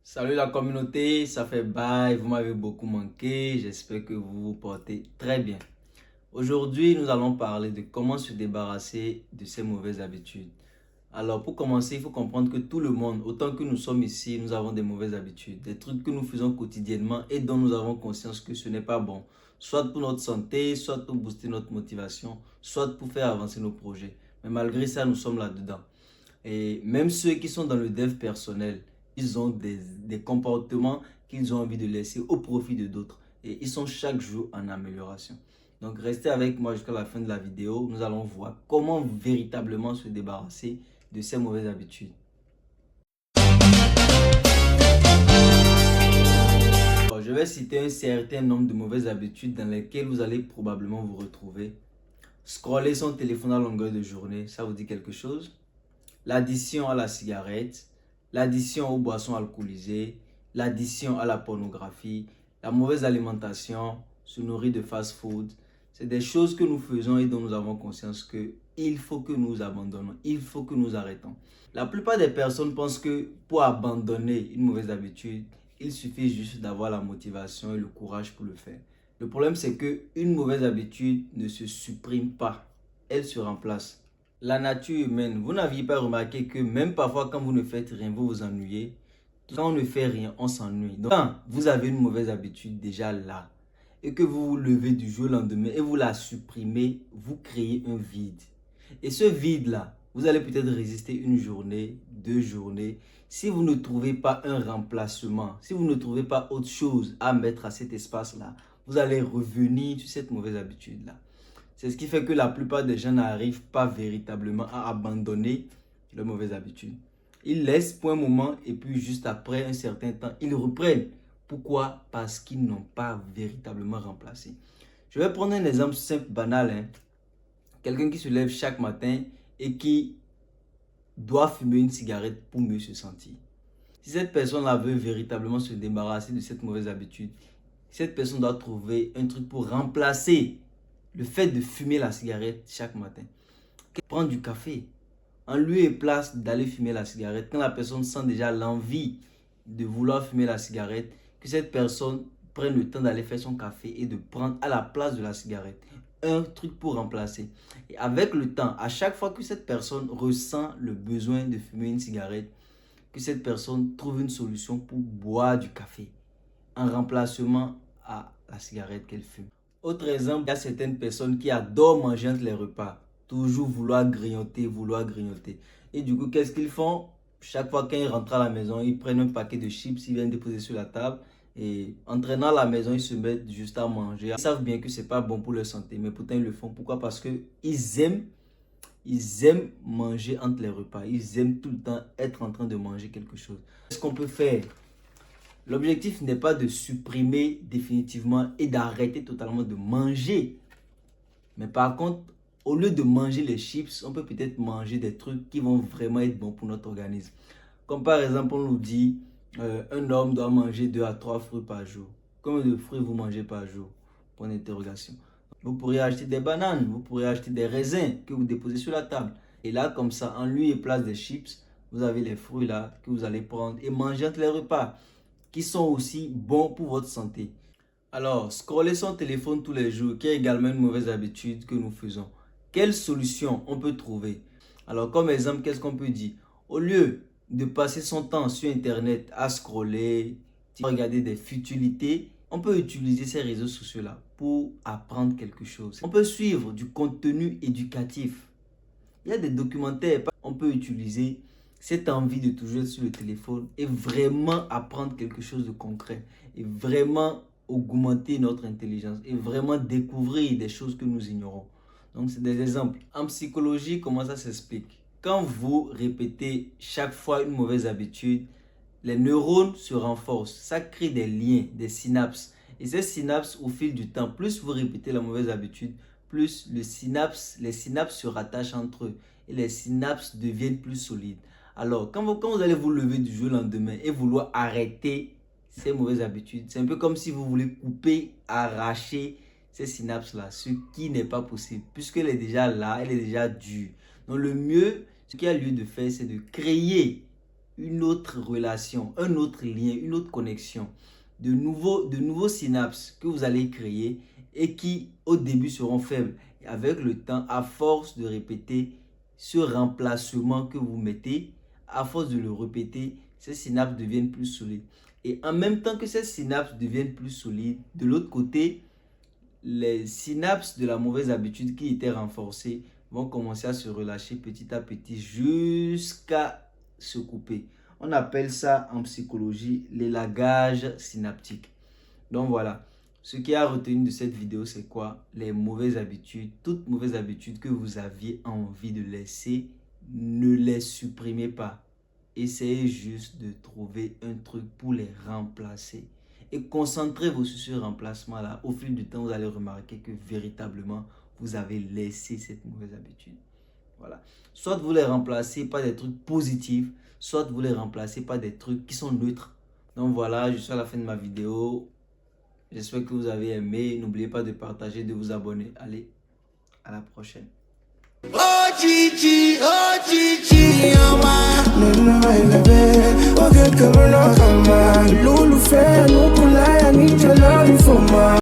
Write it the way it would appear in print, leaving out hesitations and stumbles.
Salut la communauté, ça fait bye, vous m'avez beaucoup manqué, j'espère que vous vous portez très bien. Aujourd'hui, nous allons parler de comment se débarrasser de ces mauvaises habitudes. Alors pour commencer, il faut comprendre que tout le monde, autant que nous sommes ici, nous avons des mauvaises habitudes, des trucs que nous faisons quotidiennement et dont nous avons conscience que ce n'est pas bon, soit pour notre santé, soit pour booster notre motivation, soit pour faire avancer nos projets. Mais malgré ça, nous sommes là-dedans. Et même ceux qui sont dans le dev personnel, ils ont des comportements qu'ils ont envie de laisser au profit de d'autres. Et ils sont chaque jour en amélioration. Donc restez avec moi jusqu'à la fin de la vidéo. Nous allons voir comment véritablement se débarrasser de ces mauvaises habitudes. Alors, je vais citer un certain nombre de mauvaises habitudes dans lesquelles vous allez probablement vous retrouver. Scroller son téléphone à longueur de journée, ça vous dit quelque chose? L'addiction à la cigarette, l'addiction aux boissons alcoolisées, l'addiction à la pornographie, la mauvaise alimentation, se nourrir de fast-food. C'est des choses que nous faisons et dont nous avons conscience qu'il faut que nous abandonnons, il faut que nous arrêtons. La plupart des personnes pensent que pour abandonner une mauvaise habitude, il suffit juste d'avoir la motivation et le courage pour le faire. Le problème, c'est qu'une mauvaise habitude ne se supprime pas, elle se remplace. La nature humaine, vous n'aviez pas remarqué que même parfois quand vous ne faites rien, vous vous ennuyez. Quand on ne fait rien, on s'ennuie. Donc quand vous avez une mauvaise habitude déjà là, et que vous vous levez du jour au lendemain et vous la supprimez, vous créez un vide. Et ce vide-là, vous allez peut-être résister une journée, 2 journées. Si vous ne trouvez pas un remplacement, si vous ne trouvez pas autre chose à mettre à cet espace-là, vous allez revenir sur cette mauvaise habitude-là. C'est ce qui fait que la plupart des gens n'arrivent pas véritablement à abandonner leurs mauvaises habitudes. Ils laissent pour un moment et puis juste après un certain temps, ils reprennent. Pourquoi? Parce qu'ils n'ont pas véritablement remplacé. Je vais prendre un exemple simple, banal. Quelqu'un qui se lève chaque matin et qui doit fumer une cigarette pour mieux se sentir. Si cette personne-là veut véritablement se débarrasser de cette mauvaise habitude, cette personne doit trouver un truc pour remplacer le fait de fumer la cigarette chaque matin. Prendre du café, en lieu et place d'aller fumer la cigarette, quand la personne sent déjà l'envie de vouloir fumer la cigarette, que cette personne prenne le temps d'aller faire son café et de prendre à la place de la cigarette un truc pour remplacer. Et avec le temps, à chaque fois que cette personne ressent le besoin de fumer une cigarette, que cette personne trouve une solution pour boire du café en remplacement à la cigarette qu'elle fume. Autre exemple, il y a certaines personnes qui adorent manger entre les repas. Toujours vouloir grignoter, vouloir grignoter. Et du coup, qu'est-ce qu'ils font? Chaque fois qu'ils rentrent à la maison, ils prennent un paquet de chips, ils viennent déposer sur la table. Et en traînant à la maison, ils se mettent juste à manger. Ils savent bien que ce n'est pas bon pour leur santé, mais pourtant ils le font. Pourquoi? Parce qu'ils aiment manger entre les repas. Ils aiment tout le temps être en train de manger quelque chose. Qu'est-ce qu'on peut faire? L'objectif n'est pas de supprimer définitivement et d'arrêter totalement de manger. Mais par contre, au lieu de manger les chips, on peut peut-être manger des trucs qui vont vraiment être bons pour notre organisme. Comme par exemple, on nous dit, un homme doit manger 2 à 3 fruits par jour. Combien de fruits vous mangez par jour? Point d'interrogation. Vous pourriez acheter des bananes, vous pourriez acheter des raisins que vous déposez sur la table. Et là, comme ça, en lieu et place des chips, vous avez les fruits là que vous allez prendre et manger entre les repas, qui sont aussi bons pour votre santé. Alors, scroller son téléphone tous les jours, qui est également une mauvaise habitude que nous faisons. Quelle solution on peut trouver? Alors, comme exemple, qu'est-ce qu'on peut dire? Au lieu de passer son temps sur Internet à scroller, à regarder des futilités, on peut utiliser ces réseaux sociaux-là pour apprendre quelque chose. On peut suivre du contenu éducatif. Il y a des documentaires, on peut utiliser cette envie de toujours être sur le téléphone et vraiment apprendre quelque chose de concret et vraiment augmenter notre intelligence et vraiment découvrir des choses que nous ignorons. Donc, c'est des exemples. En psychologie, comment ça s'explique? Quand vous répétez chaque fois une mauvaise habitude, les neurones se renforcent. Ça crée des liens, des synapses. Et ces synapses, au fil du temps, plus vous répétez la mauvaise habitude, plus les synapses se rattachent entre eux et les synapses deviennent plus solides. Alors, quand vous allez vous lever du jour au lendemain et vouloir arrêter ces mauvaises habitudes, c'est un peu comme si vous voulez couper, arracher ces synapses-là, ce qui n'est pas possible, puisqu'elle est déjà là, elle est déjà dure. Donc, le mieux, Ce qu'il y a lieu de faire, c'est de créer une autre relation, un autre lien, une autre connexion, de nouveaux synapses que vous allez créer et qui au début seront faibles. Et avec le temps, à force de répéter ce remplacement que vous mettez, à force de le répéter, ces synapses deviennent plus solides. Et en même temps que ces synapses deviennent plus solides, de l'autre côté, les synapses de la mauvaise habitude qui étaient renforcées vont commencer à se relâcher petit à petit jusqu'à se couper. On appelle ça en psychologie l'élagage synaptique. Donc voilà, ce qui a retenu de cette vidéo, c'est quoi? Les mauvaises habitudes, toutes mauvaises habitudes que vous aviez envie de laisser, ne les supprimez pas. Essayez juste de trouver un truc pour les remplacer. Et concentrez-vous sur ce remplacement-là. Au fil du temps, vous allez remarquer que véritablement, vous avez laissé cette mauvaise habitude. Voilà. Soit vous les remplacez par des trucs positifs, soit vous les remplacez par des trucs qui sont neutres. Donc voilà, je suis à la fin de ma vidéo. J'espère que vous avez aimé. N'oubliez pas de partager, de vous abonner. Allez, à la prochaine. Oh Gigi, oh Gigi, oh my.